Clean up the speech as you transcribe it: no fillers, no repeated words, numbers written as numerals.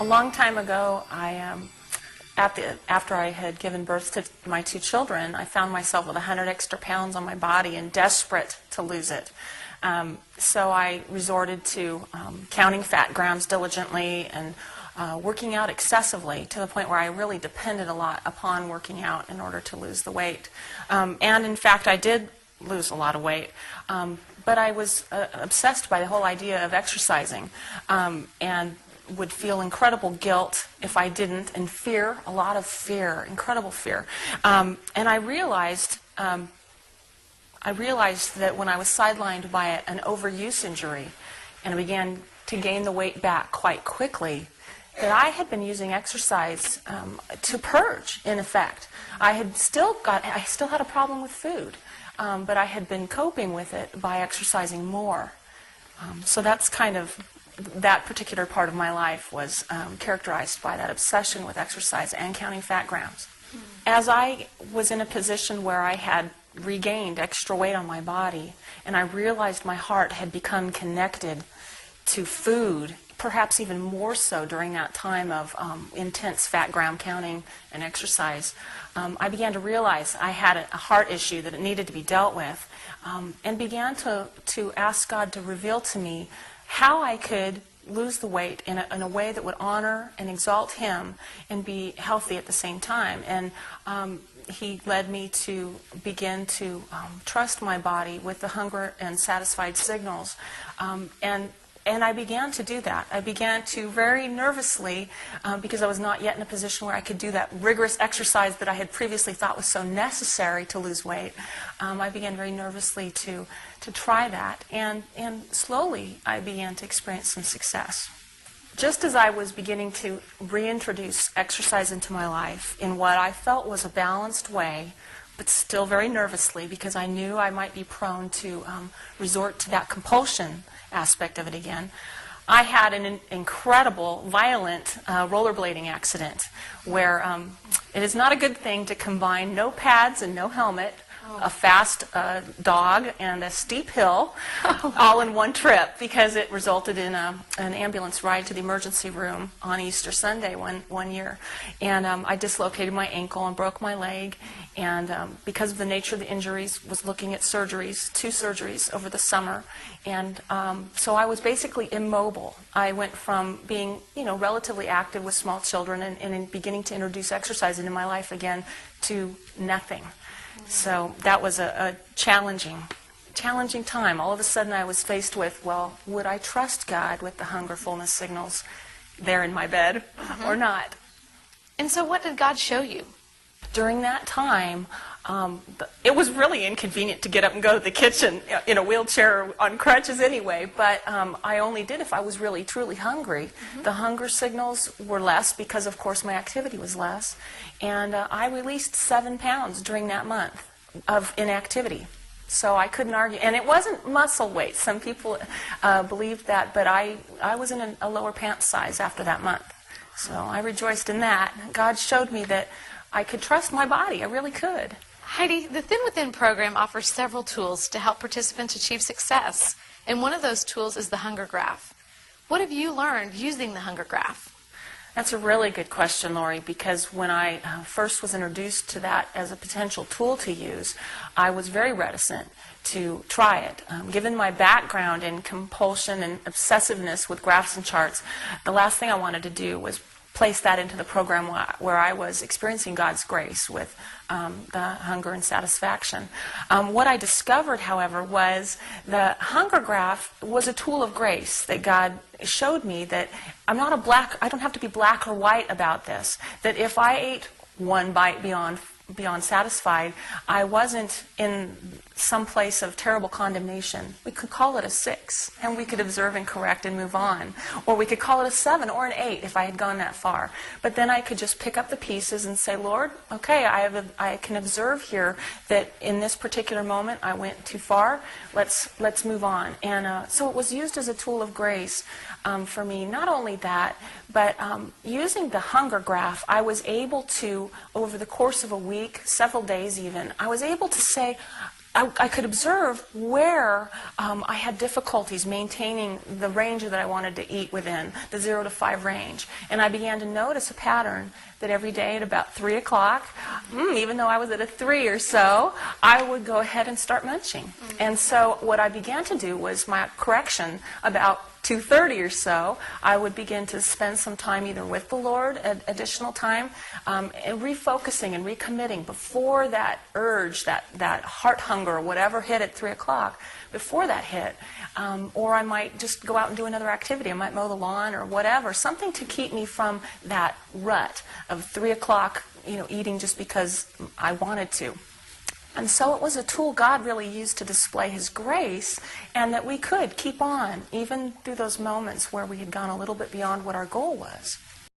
long time ago, after I had given birth to my two children, I found myself with 100 extra pounds on my body and desperate to lose it. So I resorted to counting fat grams diligently and working out excessively to the point where I really depended a lot upon working out in order to lose the weight. And in fact, I did lose a lot of weight. But I was obsessed by the whole idea of exercising and would feel incredible guilt if I didn't, and fear, a lot of fear, incredible fear. And I realized that when I was sidelined by an overuse injury and I began to gain the weight back quite quickly, that I had been using exercise to purge, in effect. I still had a problem with food, but I had been coping with it by exercising more. So that's kind of, that particular part of my life was characterized by that obsession with exercise and counting fat grams. As I was in a position where I had regained extra weight on my body, and I realized my heart had become connected to food, perhaps even more so during that time of intense fat gram counting and exercise, I began to realize I had a heart issue that it needed to be dealt with, and began to ask God to reveal to me how I could lose the weight in a way that would honor and exalt Him and be healthy at the same time. And He led me to begin to trust my body with the hunger and satisfied signals. And I began to do that. I began to very nervously, because I was not yet in a position where I could do that rigorous exercise that I had previously thought was so necessary to lose weight. I began very nervously to try that. And slowly I began to experience some success. Just as I was beginning to reintroduce exercise into my life in what I felt was a balanced way, but still very nervously, because I knew I might be prone to resort to that compulsion aspect of it again, I had an incredible, violent rollerblading accident where it is not a good thing to combine no pads and no helmet, a fast dog, and a steep hill all in one trip, because it resulted in an ambulance ride to the emergency room on Easter Sunday one year. And I dislocated my ankle and broke my leg. And because of the nature of the injuries, was looking at surgeries, 2 surgeries over the summer. And so I was basically immobile. I went from being, relatively active with small children and beginning to introduce exercise into my life again to nothing. So that was a challenging time. All of a sudden I was faced with, well, would I trust God with the hunger, fullness signals there in my bed or not? And so what did God show you? During that time, it was really inconvenient to get up and go to the kitchen in a wheelchair on crutches anyway, but I only did if I was really, truly hungry. The hunger signals were less because, of course, my activity was less, and I released 7 pounds during that month of inactivity. So I couldn't argue. And it wasn't muscle weight. Some people believed that, but I was in a lower pants size after that month. So I rejoiced in that. God showed me that I could trust my body. I really could. Heidi, the Thin Within program offers several tools to help participants achieve success. And one of those tools is the hunger graph. What have you learned using the hunger graph? That's a really good question, Lori, because when I first was introduced to that as a potential tool to use, I was very reticent to try it. Given my background in compulsion and obsessiveness with graphs and charts, the last thing I wanted to do was place that into the program where I was experiencing God's grace with the hunger and satisfaction. What I discovered, however, was the hunger graph was a tool of grace that God showed me that I don't have to be black or white about this, that if I ate one bite beyond satisfied, I wasn't in some place of terrible condemnation. We could call it a 6, and we could observe and correct and move on. Or we could call it a 7 or an 8 if I had gone that far. But then I could just pick up the pieces and say, Lord, okay, I can observe here that in this particular moment I went too far. Let's move on. And so it was used as a tool of grace for me. Not only that, but using the hunger graph, I was able to, over the course of a week, several days even, I was able to say, I could observe where I had difficulties maintaining the range that I wanted to eat within, the 0 to 5 range. And I began to notice a pattern that every day at about 3 o'clock, even though I was at a 3 or so, I would go ahead and start munching. And so what I began to do was my correction about 2:30 or so, I would begin to spend some time either with the Lord, additional time, and refocusing and recommitting before that urge, that heart hunger or whatever hit at 3 o'clock, before that hit. Or I might just go out and do another activity. I might mow the lawn or whatever, something to keep me from that rut of 3 o'clock, eating just because I wanted to. And so it was a tool God really used to display His grace, and that we could keep on, even through those moments where we had gone a little bit beyond what our goal was.